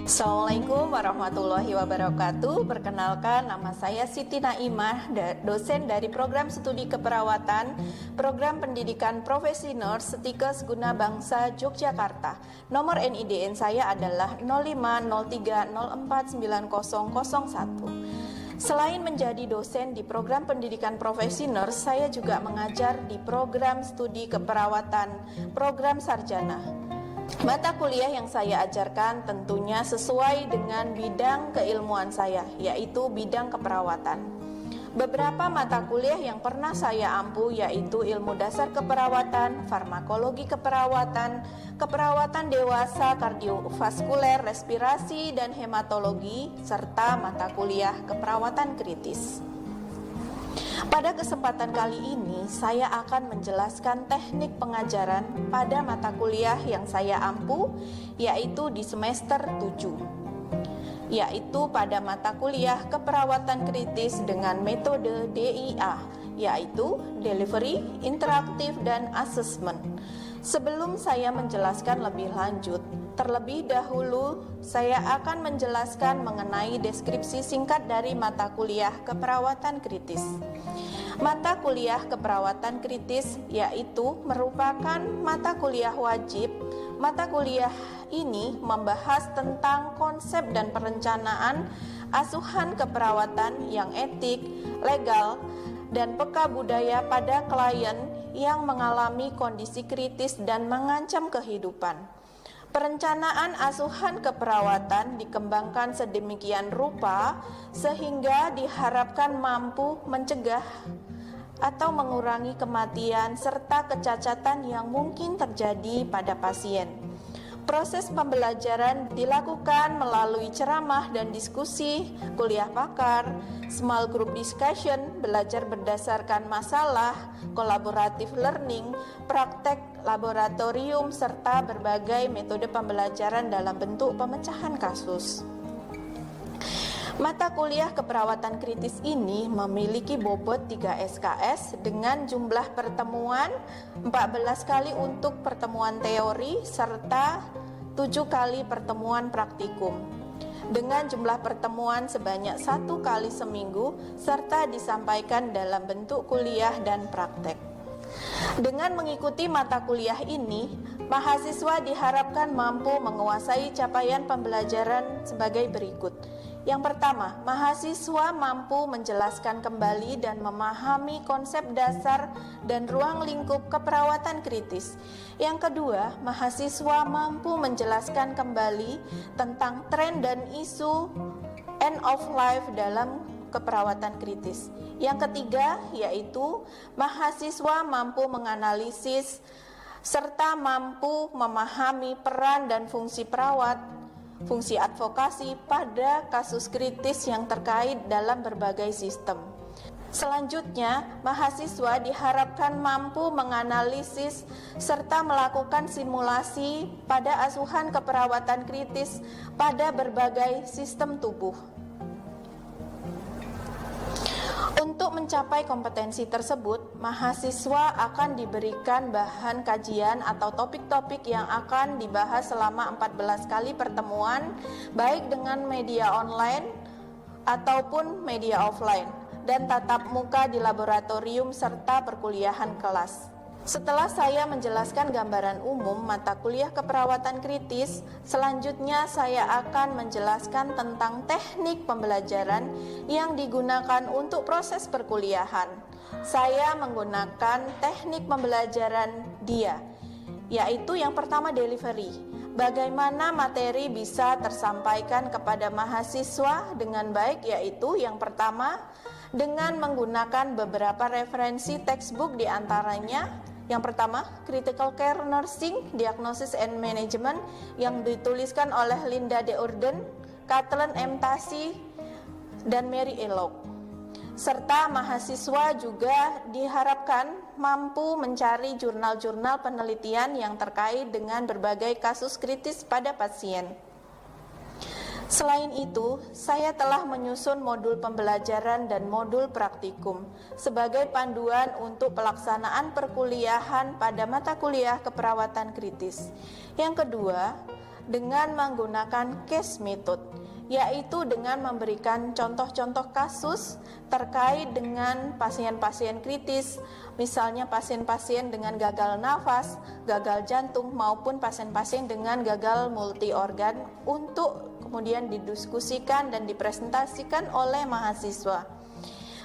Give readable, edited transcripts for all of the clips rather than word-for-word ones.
Assalamualaikum warahmatullahi wabarakatuh. Perkenalkan, nama saya Siti Naimah, dosen dari Program Studi Keperawatan, Program Pendidikan Profesi Nurse Setikes Guna Bangsa Yogyakarta. Nomor NIDN saya adalah 0503049001. Selain menjadi dosen di Program Pendidikan Profesi Nurse, saya juga mengajar di Program Studi Keperawatan, Program Sarjana. Mata kuliah yang saya ajarkan tentunya sesuai dengan bidang keilmuan saya, yaitu bidang keperawatan. Beberapa mata kuliah yang pernah saya ampu yaitu ilmu dasar keperawatan, farmakologi keperawatan, keperawatan dewasa, kardiovaskuler, respirasi, dan hematologi, serta mata kuliah keperawatan kritis. Pada kesempatan kali ini, saya akan menjelaskan teknik pengajaran pada mata kuliah yang saya ampu, yaitu di semester 7, yaitu pada mata kuliah keperawatan kritis dengan metode DIA, yaitu Delivery, Interaktif, dan Assessment. Sebelum saya menjelaskan lebih lanjut, terlebih dahulu saya akan menjelaskan mengenai deskripsi singkat dari mata kuliah keperawatan kritis. Mata kuliah keperawatan kritis yaitu merupakan mata kuliah wajib. Mata kuliah ini membahas tentang konsep dan perencanaan asuhan keperawatan yang etik, legal, dan peka budaya pada klien yang mengalami kondisi kritis dan mengancam kehidupan. Perencanaan asuhan keperawatan dikembangkan sedemikian rupa sehingga diharapkan mampu mencegah atau mengurangi kematian serta kecacatan yang mungkin terjadi pada pasien. Proses pembelajaran dilakukan melalui ceramah dan diskusi, kuliah pakar, small group discussion, belajar berdasarkan masalah, collaborative learning, praktek laboratorium, serta berbagai metode pembelajaran dalam bentuk pemecahan kasus. Mata kuliah keperawatan kritis ini memiliki bobot 3 SKS dengan jumlah pertemuan 14 kali untuk pertemuan teori serta 7 kali pertemuan praktikum, dengan jumlah pertemuan sebanyak 1 kali seminggu serta disampaikan dalam bentuk kuliah dan praktek. Dengan mengikuti mata kuliah ini, mahasiswa diharapkan mampu menguasai capaian pembelajaran sebagai berikut. Yang pertama, mahasiswa mampu menjelaskan kembali dan memahami konsep dasar dan ruang lingkup keperawatan kritis. Yang kedua, mahasiswa mampu menjelaskan kembali tentang tren dan isu end of life dalam keperawatan kritis. Yang ketiga, yaitu mahasiswa mampu menganalisis serta mampu memahami peran dan fungsi perawat, fungsi advokasi pada kasus kritis yang terkait dalam berbagai sistem. Selanjutnya, mahasiswa diharapkan mampu menganalisis serta melakukan simulasi pada asuhan keperawatan kritis pada berbagai sistem tubuh. Untuk mencapai kompetensi tersebut, mahasiswa akan diberikan bahan kajian atau topik-topik yang akan dibahas selama 14 kali pertemuan, baik dengan media online ataupun media offline, dan tatap muka di laboratorium serta perkuliahan kelas. Setelah saya menjelaskan gambaran umum mata kuliah keperawatan kritis, selanjutnya saya akan menjelaskan tentang teknik pembelajaran yang digunakan untuk proses perkuliahan. Saya menggunakan teknik pembelajaran DIA, yaitu yang pertama delivery. Bagaimana materi bisa tersampaikan kepada mahasiswa dengan baik, yaitu yang pertama dengan menggunakan beberapa referensi textbook diantaranya. Yang pertama, Critical Care Nursing, Diagnosis and Management yang dituliskan oleh Linda De Orden, Kathleen M. Tassi, dan Mary Elok. Serta mahasiswa juga diharapkan mampu mencari jurnal-jurnal penelitian yang terkait dengan berbagai kasus kritis pada pasien. Selain itu, saya telah menyusun modul pembelajaran dan modul praktikum sebagai panduan untuk pelaksanaan perkuliahan pada mata kuliah keperawatan kritis. Yang kedua, dengan menggunakan case method, yaitu dengan memberikan contoh-contoh kasus terkait dengan pasien-pasien kritis, misalnya pasien-pasien dengan gagal nafas, gagal jantung, maupun pasien-pasien dengan gagal multi organ, untuk kemudian didiskusikan dan dipresentasikan oleh mahasiswa.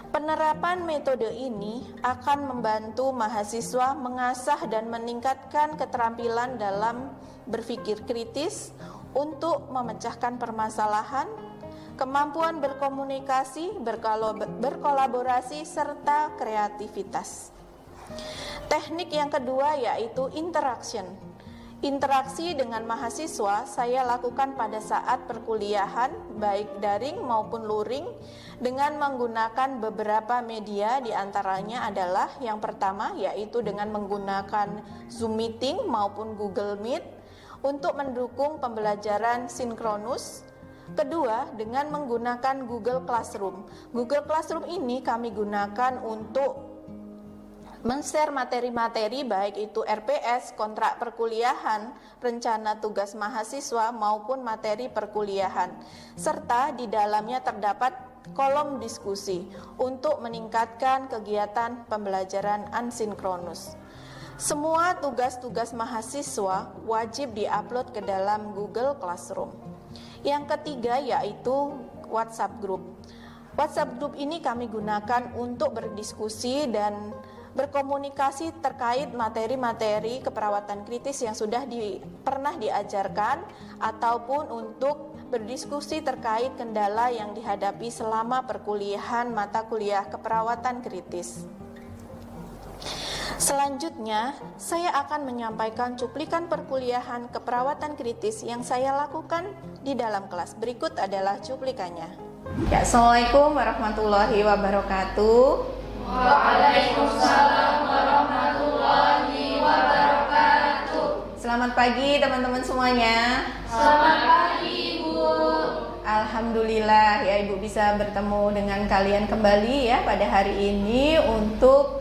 Penerapan metode ini akan membantu mahasiswa mengasah dan meningkatkan keterampilan dalam berpikir kritis untuk memecahkan permasalahan, kemampuan berkomunikasi, berkolaborasi, serta kreativitas. Teknik yang kedua yaitu interaction. Interaksi dengan mahasiswa saya lakukan pada saat perkuliahan, baik daring maupun luring, dengan menggunakan beberapa media, diantaranya adalah yang pertama yaitu dengan menggunakan Zoom Meeting maupun Google Meet untuk mendukung pembelajaran sinkronus. Kedua, dengan menggunakan Google Classroom. Google Classroom ini kami gunakan untuk men-share materi-materi baik itu RPS, kontrak perkuliahan, rencana tugas mahasiswa maupun materi perkuliahan, serta di dalamnya terdapat kolom diskusi untuk meningkatkan kegiatan pembelajaran asinkronus. Semua tugas-tugas mahasiswa wajib diupload ke dalam Google Classroom. Yang ketiga yaitu WhatsApp Group. WhatsApp Group ini kami gunakan untuk berdiskusi dan berkomunikasi terkait materi-materi keperawatan kritis yang sudah pernah diajarkan, ataupun untuk berdiskusi terkait kendala yang dihadapi selama perkuliahan mata kuliah keperawatan kritis. Selanjutnya, saya akan menyampaikan cuplikan perkuliahan keperawatan kritis yang saya lakukan di dalam kelas. Berikut adalah cuplikannya. Ya, Assalamualaikum warahmatullahi wabarakatuh. Waalaikumsalam warahmatullahi wabarakatuh. Selamat pagi teman-teman semuanya. Selamat pagi, Bu. Alhamdulillah ya Ibu bisa bertemu dengan kalian kembali ya pada hari ini untuk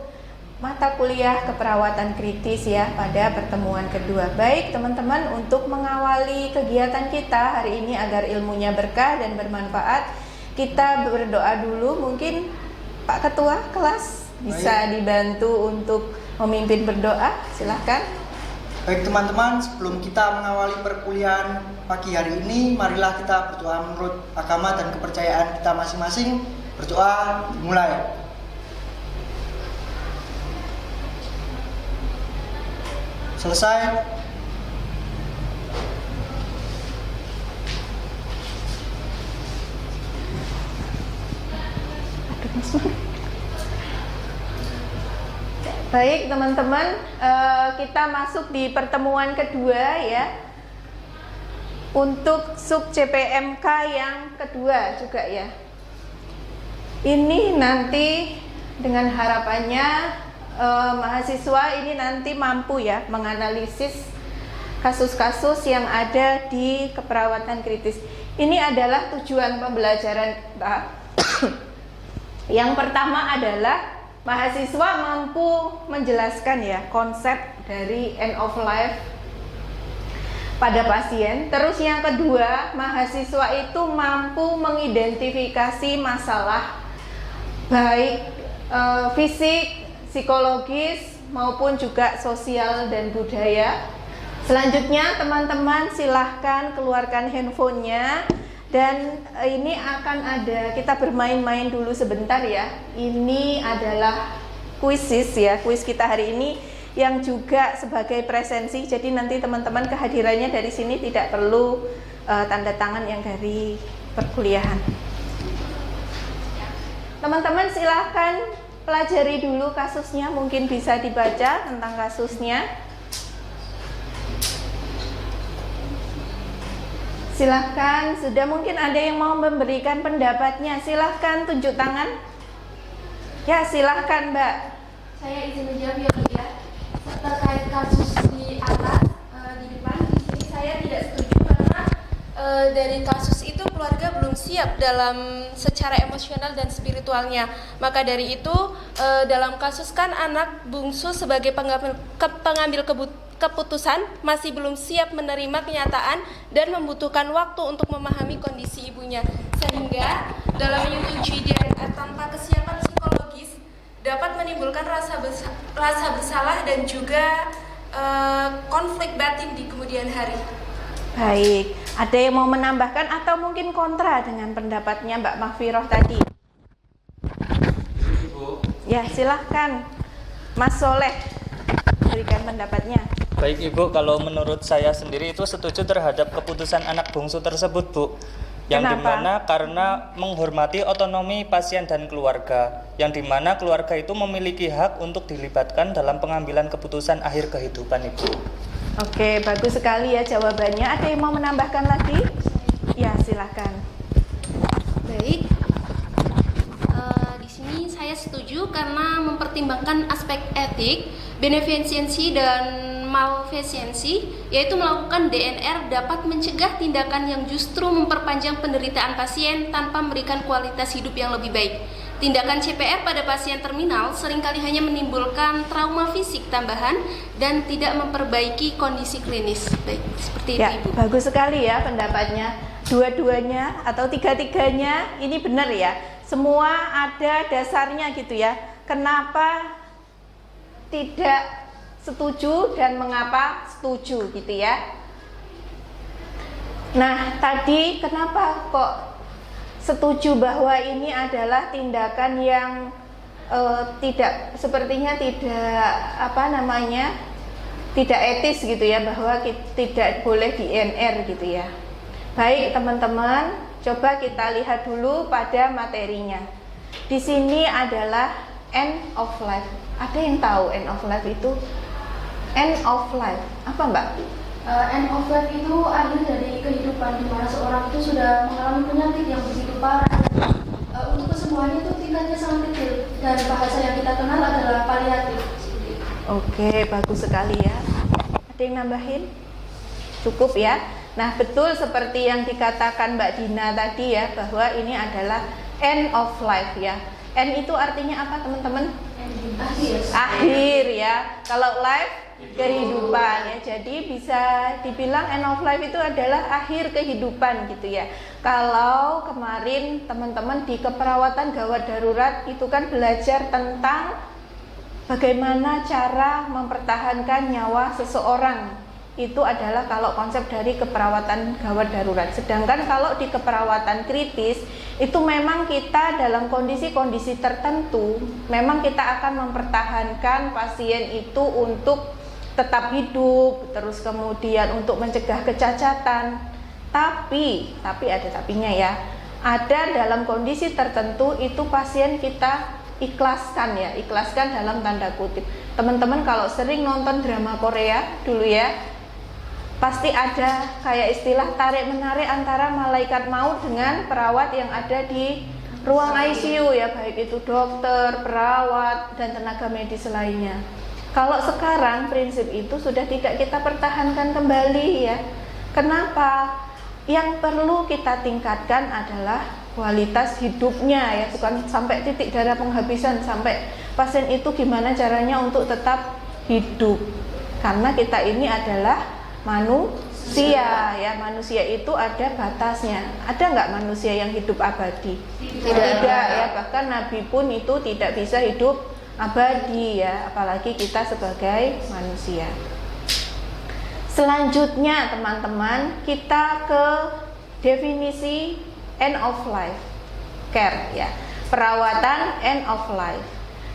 mata kuliah keperawatan kritis ya pada pertemuan kedua. Baik teman-teman, untuk mengawali kegiatan kita hari ini agar ilmunya berkah dan bermanfaat, kita berdoa dulu. Mungkin Pak Ketua kelas bisa dibantu untuk memimpin berdoa, silahkan. Baik teman-teman, sebelum kita mengawali perkuliahan pagi hari ini, marilah kita berdoa menurut agama dan kepercayaan kita masing-masing. Berdoa dimulai. Selesai. Baik teman-teman, kita masuk di pertemuan kedua ya, untuk sub CPMK yang kedua juga ya. Ini nanti dengan harapannya mahasiswa ini nanti mampu ya menganalisis kasus-kasus yang ada di keperawatan kritis. Ini adalah tujuan pembelajaran kita. Yang pertama adalah mahasiswa mampu menjelaskan ya konsep dari end of life pada pasien. Terus yang kedua, mahasiswa itu mampu mengidentifikasi masalah baik fisik, psikologis maupun juga sosial dan budaya. Selanjutnya teman-teman silahkan keluarkan handphonenya. Dan ini akan ada, kita bermain-main dulu sebentar ya. Ini adalah kuisis ya, kuis kita hari ini yang juga sebagai presensi. Jadi nanti teman-teman kehadirannya dari sini tidak perlu tanda tangan yang dari perkuliahan. Teman-teman silahkan pelajari dulu kasusnya, mungkin bisa dibaca tentang kasusnya. Silahkan, sudah mungkin ada yang mau memberikan pendapatnya. Silahkan tunjuk tangan. Ya, silahkan Mbak. Saya izin menjawab ya, Bu ya. Terkait kasus di atas, di depan, di sini saya tidak setuju karena dari kasus itu keluarga belum siap dalam secara emosional dan spiritualnya. Maka dari itu dalam kasus kan anak bungsu sebagai pengambil keputusan, masih belum siap menerima kenyataan dan membutuhkan waktu untuk memahami kondisi ibunya. Sehingga dalam menyetujui DNA tanpa kesiapan psikologis dapat menimbulkan rasa bersalah dan juga konflik batin di kemudian hari. Baik, ada yang mau menambahkan atau mungkin kontra dengan pendapatnya Mbak Mahfiroh tadi? Ya, silahkan Mas Soleh berikan pendapatnya. Baik Ibu, kalau menurut saya sendiri itu setuju terhadap keputusan anak bungsu tersebut, Bu. Yang Kenapa? dimana karena menghormati otonomi pasien dan keluarga, yang dimana keluarga itu memiliki hak untuk dilibatkan dalam pengambilan keputusan akhir kehidupan, Ibu. Oke, bagus sekali ya jawabannya. Ada yang mau menambahkan lagi? Ya, silakan. Baik, di sini saya setuju karena mempertimbangkan aspek etik, benefisensi dan malfesensi, yaitu melakukan DNR dapat mencegah tindakan yang justru memperpanjang penderitaan pasien tanpa memberikan kualitas hidup yang lebih baik. Tindakan CPR pada pasien terminal seringkali hanya menimbulkan trauma fisik tambahan dan tidak memperbaiki kondisi klinis. Baik, seperti Ya, itu Ibu. bagus sekali ya pendapatnya. Dua-duanya atau tiga-tiganya ini benar ya. Semua ada dasarnya gitu ya. Kenapa tidak setuju dan mengapa setuju gitu ya. Nah, tadi kenapa kok setuju bahwa ini adalah tindakan yang sepertinya tidak etis gitu ya, bahwa tidak boleh di NR gitu ya. Baik teman-teman, coba kita lihat dulu pada materinya. Di sini adalah end of life. Ada yang tahu end of life itu? End of life apa Mbak? End of life itu akhir dari kehidupan, di mana seorang itu sudah mengalami penyakit yang begitu parah. Untuk kesembuhannya itu tingkatnya sangat kecil, dan bahasa yang kita kenal adalah paliatif. Oke, bagus sekali ya. Ada yang nambahin? Cukup ya. Nah, betul seperti yang dikatakan Mbak Dina tadi ya, bahwa ini adalah end of life ya. End itu artinya apa teman-teman? Akhir ya. Kalau life kehidupan ya, jadi bisa dibilang end of life itu adalah akhir kehidupan gitu ya. Kalau kemarin teman-teman di keperawatan gawat darurat itu kan belajar tentang bagaimana cara mempertahankan nyawa seseorang, itu adalah kalau konsep dari keperawatan gawat darurat. Sedangkan kalau di keperawatan kritis itu memang kita dalam kondisi-kondisi tertentu memang kita akan mempertahankan pasien itu untuk tetap hidup, terus kemudian untuk mencegah kecacatan. Tapi ada tapinya ya. Ada dalam kondisi tertentu itu pasien kita ikhlaskan ya, ikhlaskan dalam tanda kutip. Teman-teman kalau sering nonton drama Korea dulu ya, pasti ada kayak istilah tarik-menarik antara malaikat maut dengan perawat yang ada di ruang ICU ya, baik itu dokter, perawat, dan tenaga medis lainnya. Kalau sekarang prinsip itu sudah tidak kita pertahankan kembali ya. Kenapa? Yang perlu kita tingkatkan adalah kualitas hidupnya ya, bukan sampai titik darah penghabisan, sampai pasien itu gimana caranya untuk tetap hidup. Karena kita ini adalah manusia ya, manusia itu ada batasnya. Ada nggak manusia yang hidup abadi? Tidak ya, bahkan Nabi pun itu tidak bisa hidup abadi ya, apalagi kita sebagai manusia. Selanjutnya teman-teman, kita ke definisi end of life care ya, perawatan end of life.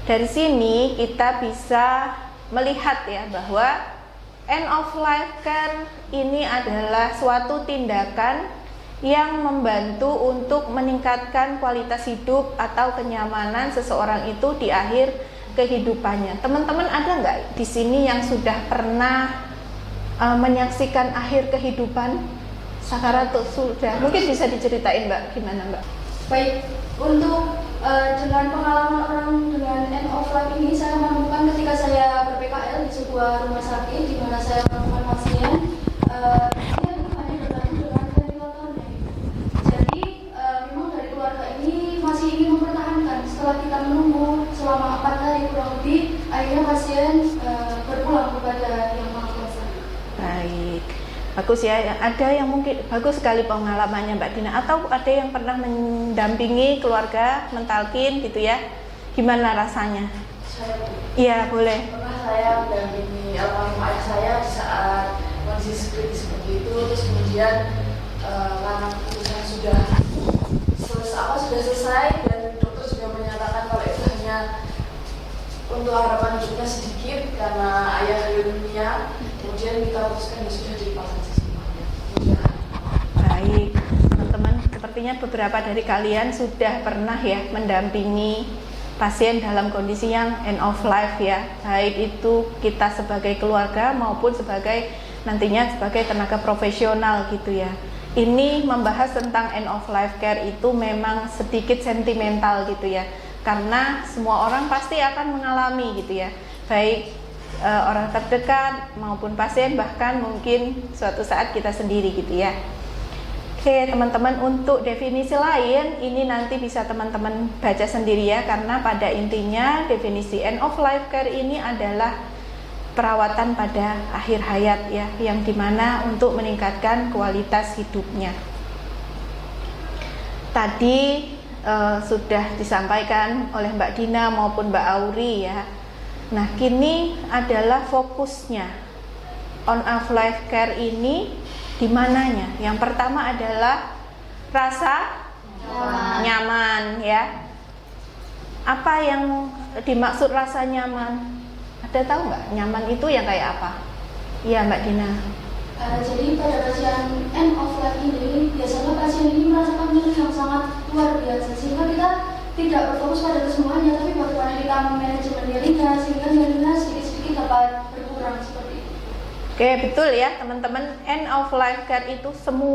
Dari sini kita bisa melihat ya bahwa end of life care ini adalah suatu tindakan yang membantu untuk meningkatkan kualitas hidup atau kenyamanan seseorang itu di akhir kehidupannya. Teman-teman ada nggak di sini yang sudah pernah menyaksikan akhir kehidupan? Sakaratul sudah. Mungkin bisa diceritain Mbak, gimana Mbak? Baik, untuk dengan pengalaman orang dengan end of life ini, saya menemukan ketika saya ber-PKL di sebuah rumah sakit di mana saya menemukan pasien dia itu hanya bergantung dengan ventilatornya. Jadi memang dari keluarga ini masih ingin mempertahankan. Setelah kita menunggu selama 4 hari kurang lebih, akhirnya pasien berpulang kepada Yang Maha Kuasa. bagus ya. Ada yang mungkin bagus sekali pengalamannya Mbak Dina, atau ada yang pernah mendampingi keluarga mentalkin gitu ya. Gimana rasanya? Saya Iya, boleh. pernah saya mendampingi almarhum ayah saya di saat kondisi kritis seperti itu, terus kemudian karena keputusan sudah selesai dan dokter juga menyatakan kalau itu hanya untuk harapan hidupnya sedikit karena ayah dunia, kemudian kita putuskan ya sudah dipasang semuanya. Baik, teman-teman, sepertinya beberapa dari kalian sudah pernah ya mendampingi pasien dalam kondisi yang end of life ya, baik itu kita sebagai keluarga maupun sebagai nantinya sebagai tenaga profesional gitu ya. Ini membahas tentang end of life care itu memang sedikit sentimental gitu ya, karena semua orang pasti akan mengalami gitu ya, baik orang terdekat maupun pasien, bahkan mungkin suatu saat kita sendiri gitu ya. Oke teman-teman, untuk definisi lain ini nanti bisa teman-teman baca sendiri ya, karena pada intinya definisi end of life care ini adalah perawatan pada akhir hayat ya, yang dimana untuk meningkatkan kualitas hidupnya. Tadi sudah disampaikan oleh Mbak Dina maupun Mbak Auri ya. Nah kini adalah fokusnya on of life care ini di mananya. Yang pertama adalah rasa nyaman ya. Apa yang dimaksud rasa nyaman? Ada tahu nggak nyaman itu yang kayak apa? Iya Mbak Dina. Jadi pada pasien end of life ini biasanya pasien ini merasakan nyeri yang sangat luar biasa, sehingga kita tidak berfokus pada kesemuanya, tapi bagaimana kita manajemen nyerinya sehingga nyerinya sedikit-sedikit dapat berkurang seperti itu. Oke, betul ya teman-teman, end of life care itu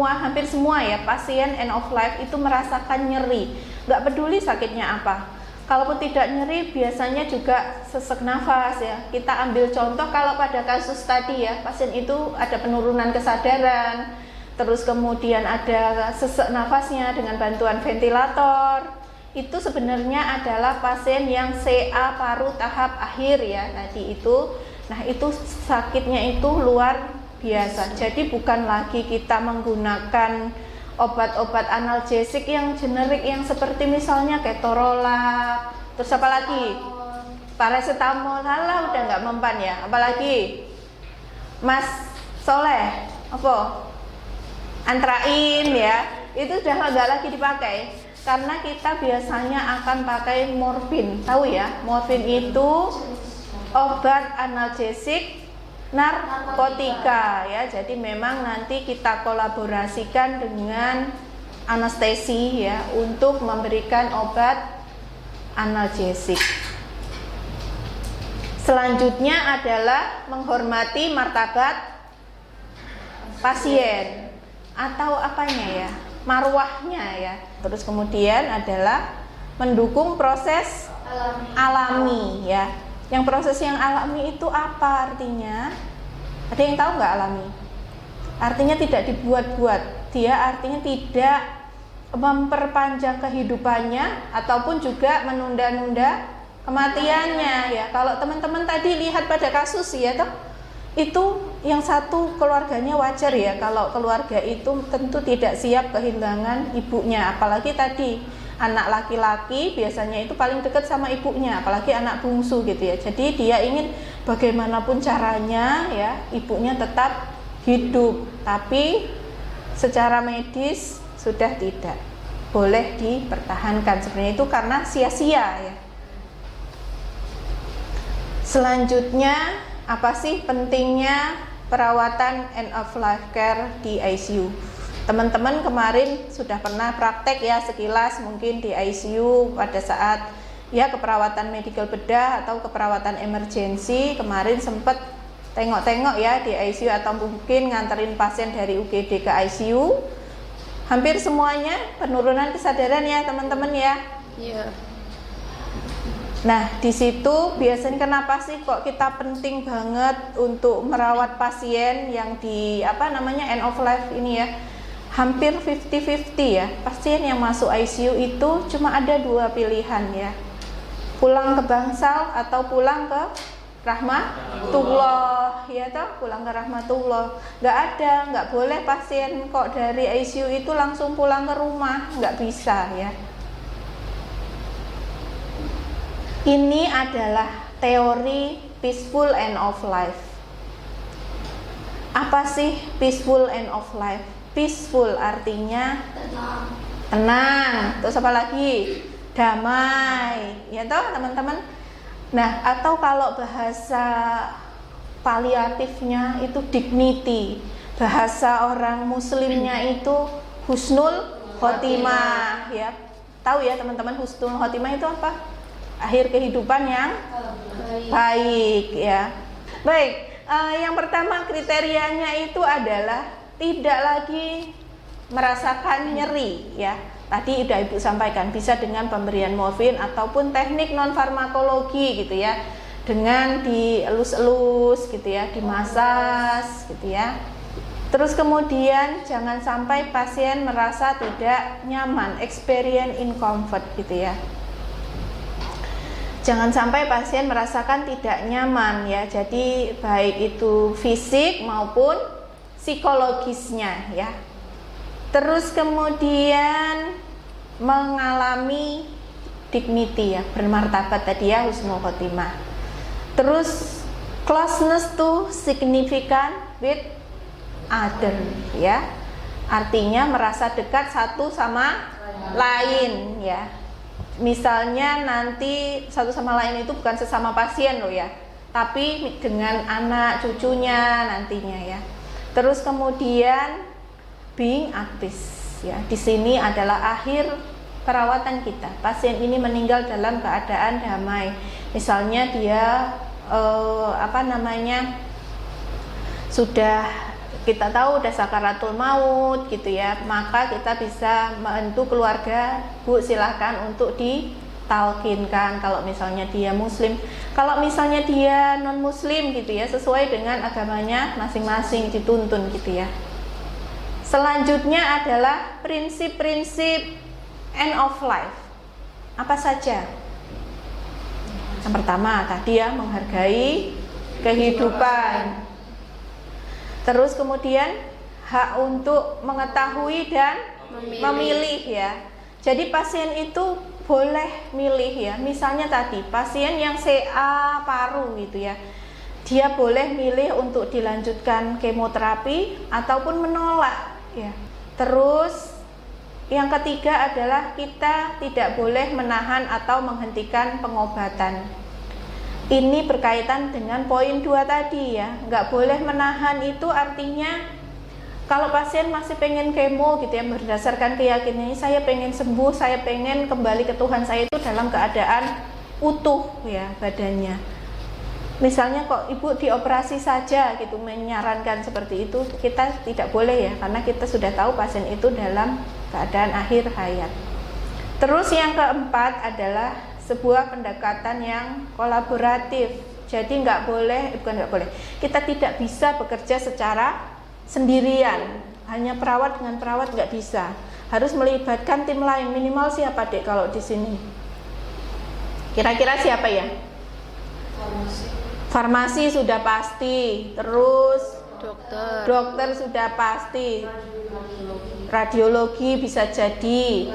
hampir semua ya pasien end of life itu merasakan nyeri, nggak peduli sakitnya apa. Kalaupun tidak nyeri, biasanya juga sesak nafas ya. Kita ambil contoh kalau pada kasus tadi ya, pasien itu ada penurunan kesadaran, terus kemudian ada sesak nafasnya dengan bantuan ventilator. Itu sebenarnya adalah pasien yang CA paru tahap akhir ya tadi itu. Nah itu sakitnya itu luar biasa. Jadi bukan lagi kita menggunakan obat-obat analgesik yang generik yang seperti misalnya ketorolac, terus apa lagi? Paracetamol, halah udah nggak mempan ya. Apalagi Mas Soleh, apa? Antrain ya, itu udah nggak lagi dipakai karena kita biasanya akan pakai morfin. Tahu ya, morfin itu obat analgesik narkotika ya, jadi memang nanti kita kolaborasikan dengan anestesi ya untuk memberikan obat analgesik. Selanjutnya adalah menghormati martabat pasien atau apanya ya, marwahnya ya. Terus kemudian adalah mendukung proses alami ya. Yang proses yang alami itu apa artinya? Ada yang tahu nggak alami? Artinya tidak dibuat-buat. Dia artinya tidak memperpanjang kehidupannya ataupun juga menunda-nunda kematiannya ya. Kalau teman-teman tadi lihat pada kasus ya toh, itu yang satu keluarganya wajar ya. Kalau keluarga itu tentu tidak siap kehilangan ibunya, apalagi tadi anak laki-laki biasanya itu paling dekat sama ibunya, apalagi anak bungsu gitu ya. Jadi dia ingin bagaimanapun caranya ya ibunya tetap hidup, tapi secara medis sudah tidak boleh dipertahankan sebenarnya itu karena sia-sia ya. Selanjutnya apa sih pentingnya perawatan end of life care di ICU? Teman-teman kemarin sudah pernah praktek ya sekilas mungkin di ICU pada saat ya keperawatan medical bedah atau keperawatan emergensi. Kemarin sempat tengok-tengok ya di ICU atau mungkin nganterin pasien dari UGD ke ICU. Hampir semuanya penurunan kesadaran ya teman-teman ya. Iya. Nah di situ biasanya kenapa sih kok kita penting banget untuk merawat pasien yang di end of life ini ya? Hampir 50-50 ya, pasien yang masuk ICU itu cuma ada 2 pilihan ya, pulang ke bangsal atau pulang ke rahmatullah, ya toh, pulang ke rahmatullah. Nggak boleh pasien kok dari ICU itu langsung pulang ke rumah, nggak bisa ya. Ini adalah teori peaceful end of life. Apa sih peaceful end of life? Peaceful artinya tenang. Terus apa lagi? Damai. Ya toh teman-teman. Nah, atau kalau bahasa paliatifnya itu dignity. Bahasa orang muslimnya itu husnul khotimah ya. Tahu ya teman-teman, husnul khotimah itu apa? Akhir kehidupan yang baik ya. Baik, yang pertama kriterianya itu adalah tidak lagi merasakan nyeri ya. Tadi udah Ibu sampaikan, bisa dengan pemberian morfin ataupun teknik non farmakologi gitu ya, dengan dielus-elus gitu ya, dimasas gitu ya. Terus kemudian jangan sampai pasien merasa tidak nyaman, experience discomfort gitu ya. Jangan sampai pasien merasakan tidak nyaman ya. Jadi baik itu fisik maupun psikologisnya ya. Terus kemudian mengalami dignity ya, bermartabat tadi ya, husnul khotimah. Terus closeness to significant with other ya. Artinya merasa dekat satu sama lain ya. Misalnya nanti satu sama lain itu bukan sesama pasien loh ya, tapi dengan anak cucunya nantinya ya. Terus kemudian being at peace ya. Di sini adalah akhir perawatan kita. Pasien ini meninggal dalam keadaan damai. Misalnya dia sudah kita tahu udah sakaratul maut gitu ya, maka kita bisa membantu keluarga, Bu silahkan untuk ditalkinkan kalau misalnya dia muslim. Kalau misalnya dia non muslim gitu ya, sesuai dengan agamanya masing-masing dituntun gitu ya. Selanjutnya adalah prinsip-prinsip end of life. Apa saja? Yang pertama tadi ya, menghargai kehidupan. Terus kemudian hak untuk mengetahui dan memilih ya. Jadi pasien itu boleh milih ya. Misalnya tadi pasien yang CA paru gitu ya, dia boleh milih untuk dilanjutkan kemoterapi ataupun menolak ya. Terus yang ketiga adalah kita tidak boleh menahan atau menghentikan pengobatan. Ini berkaitan dengan poin 2 tadi ya. Nggak boleh menahan itu artinya kalau pasien masih pengen kemo gitu ya, berdasarkan keyakinannya saya pengen sembuh, saya pengen kembali ke Tuhan, saya itu dalam keadaan utuh ya badannya. Misalnya kok Ibu dioperasi saja gitu, menyarankan seperti itu, kita tidak boleh ya, karena kita sudah tahu pasien itu dalam keadaan akhir hayat. Terus yang keempat adalah sebuah pendekatan yang kolaboratif. Jadi kita tidak bisa bekerja secara sendirian, hanya perawat dengan perawat nggak bisa, harus melibatkan tim lain. Minimal siapa Dek kalau di sini? Kira-kira siapa ya? Farmasi sudah pasti, terus dokter sudah pasti, radiologi bisa jadi,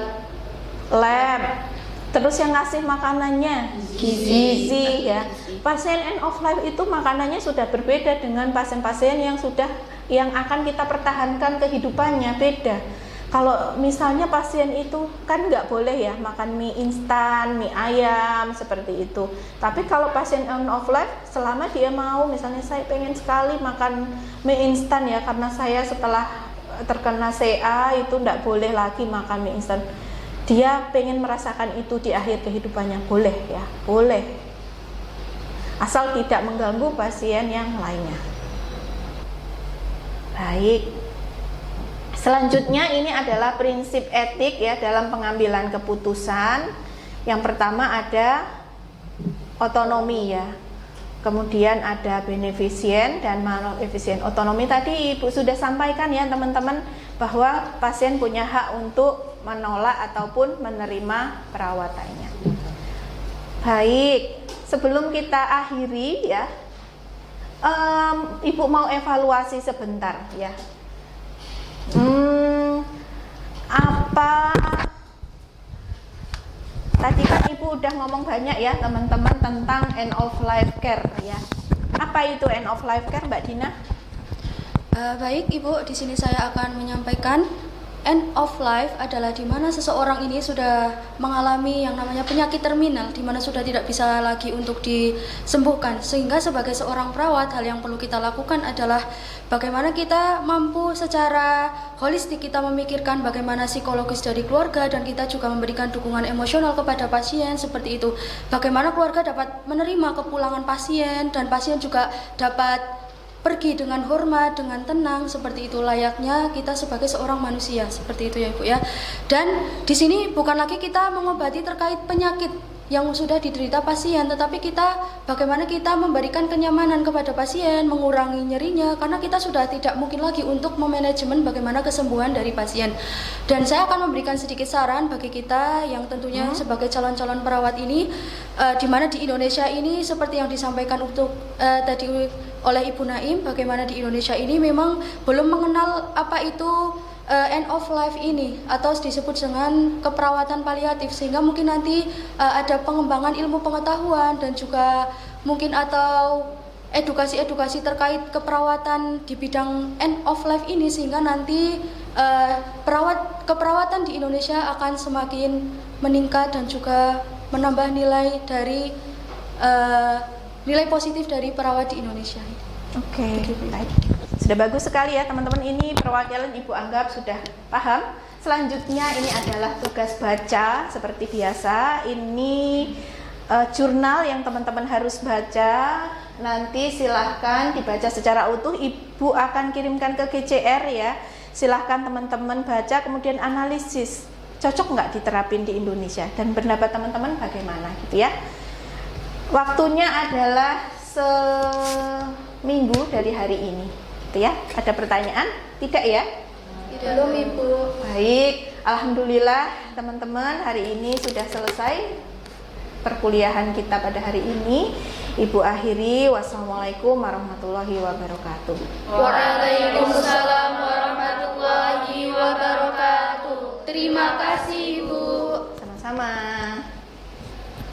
lab. Terus yang ngasih makanannya gizi ya. Pasien end of life itu makanannya sudah berbeda dengan pasien-pasien yang akan kita pertahankan kehidupannya, beda. Kalau misalnya pasien itu kan nggak boleh ya makan mie instan, mie ayam seperti itu. Tapi kalau pasien end of life, selama dia mau, misalnya saya pengen sekali makan mie instan ya, karena saya setelah terkena CA itu nggak boleh lagi makan mie instan. Dia pengen merasakan itu di akhir kehidupannya, boleh ya, boleh. Asal tidak mengganggu pasien yang lainnya. Baik. Selanjutnya ini adalah prinsip etik ya dalam pengambilan keputusan. Yang pertama ada otonomi ya. Kemudian ada beneficient dan maleficent. Otonomi tadi Ibu sudah sampaikan ya teman-teman, bahwa pasien punya hak untuk menolak ataupun menerima perawatannya. Baik, sebelum kita akhiri ya Ibu mau evaluasi sebentar ya. Apa tadi kan Ibu udah ngomong banyak ya teman-teman tentang end of life care ya. Apa itu end of life care, Mbak Dina? Baik Ibu, di sini saya akan menyampaikan end of life adalah di mana seseorang ini sudah mengalami yang namanya penyakit terminal, di mana sudah tidak bisa lagi untuk disembuhkan. Sehingga sebagai seorang perawat, hal yang perlu kita lakukan adalah bagaimana kita mampu secara holistik kita memikirkan bagaimana psikologis dari keluarga, dan kita juga memberikan dukungan emosional kepada pasien seperti itu. Bagaimana keluarga dapat menerima kepulangan pasien, dan pasien juga dapat pergi dengan hormat, dengan tenang, seperti itu layaknya kita sebagai seorang manusia, seperti itu ya Ibu ya. Dan di sini bukan lagi kita mengobati terkait penyakit yang sudah diderita pasien, tetapi kita bagaimana kita memberikan kenyamanan kepada pasien, mengurangi nyerinya, karena kita sudah tidak mungkin lagi untuk memanajemen bagaimana kesembuhan dari pasien. Dan saya akan memberikan sedikit saran bagi kita yang tentunya sebagai calon-calon perawat ini, di mana di Indonesia ini seperti yang disampaikan untuk tadi oleh Ibu Naim, bagaimana di Indonesia ini memang belum mengenal apa itu end of life ini, atau disebut dengan keperawatan paliatif, sehingga mungkin nanti ada pengembangan ilmu pengetahuan dan juga mungkin atau edukasi-edukasi terkait keperawatan di bidang end of life ini, sehingga nanti keperawatan di Indonesia akan semakin meningkat dan juga menambah nilai dari nilai positif dari perawat di Indonesia. Oke, baik. Sudah bagus sekali ya teman-teman, ini perwakilan Ibu anggap sudah paham. Selanjutnya ini adalah tugas baca seperti biasa. Ini jurnal yang teman-teman harus baca. Nanti silahkan dibaca secara utuh. Ibu akan kirimkan ke GCR ya. Silahkan teman-teman baca, kemudian analisis. Cocok nggak diterapin di Indonesia? Dan pendapat teman-teman bagaimana gitu ya. Waktunya adalah seminggu dari hari ini, gitu ya. Ada pertanyaan? Tidak ya? Belum Ibu. Baik, alhamdulillah teman-teman, hari ini sudah selesai perkuliahan kita pada hari ini. Ibu akhiri, wassalamualaikum warahmatullahi wabarakatuh. Waalaikumsalam warahmatullahi wabarakatuh. Terima kasih Ibu. Sama-sama.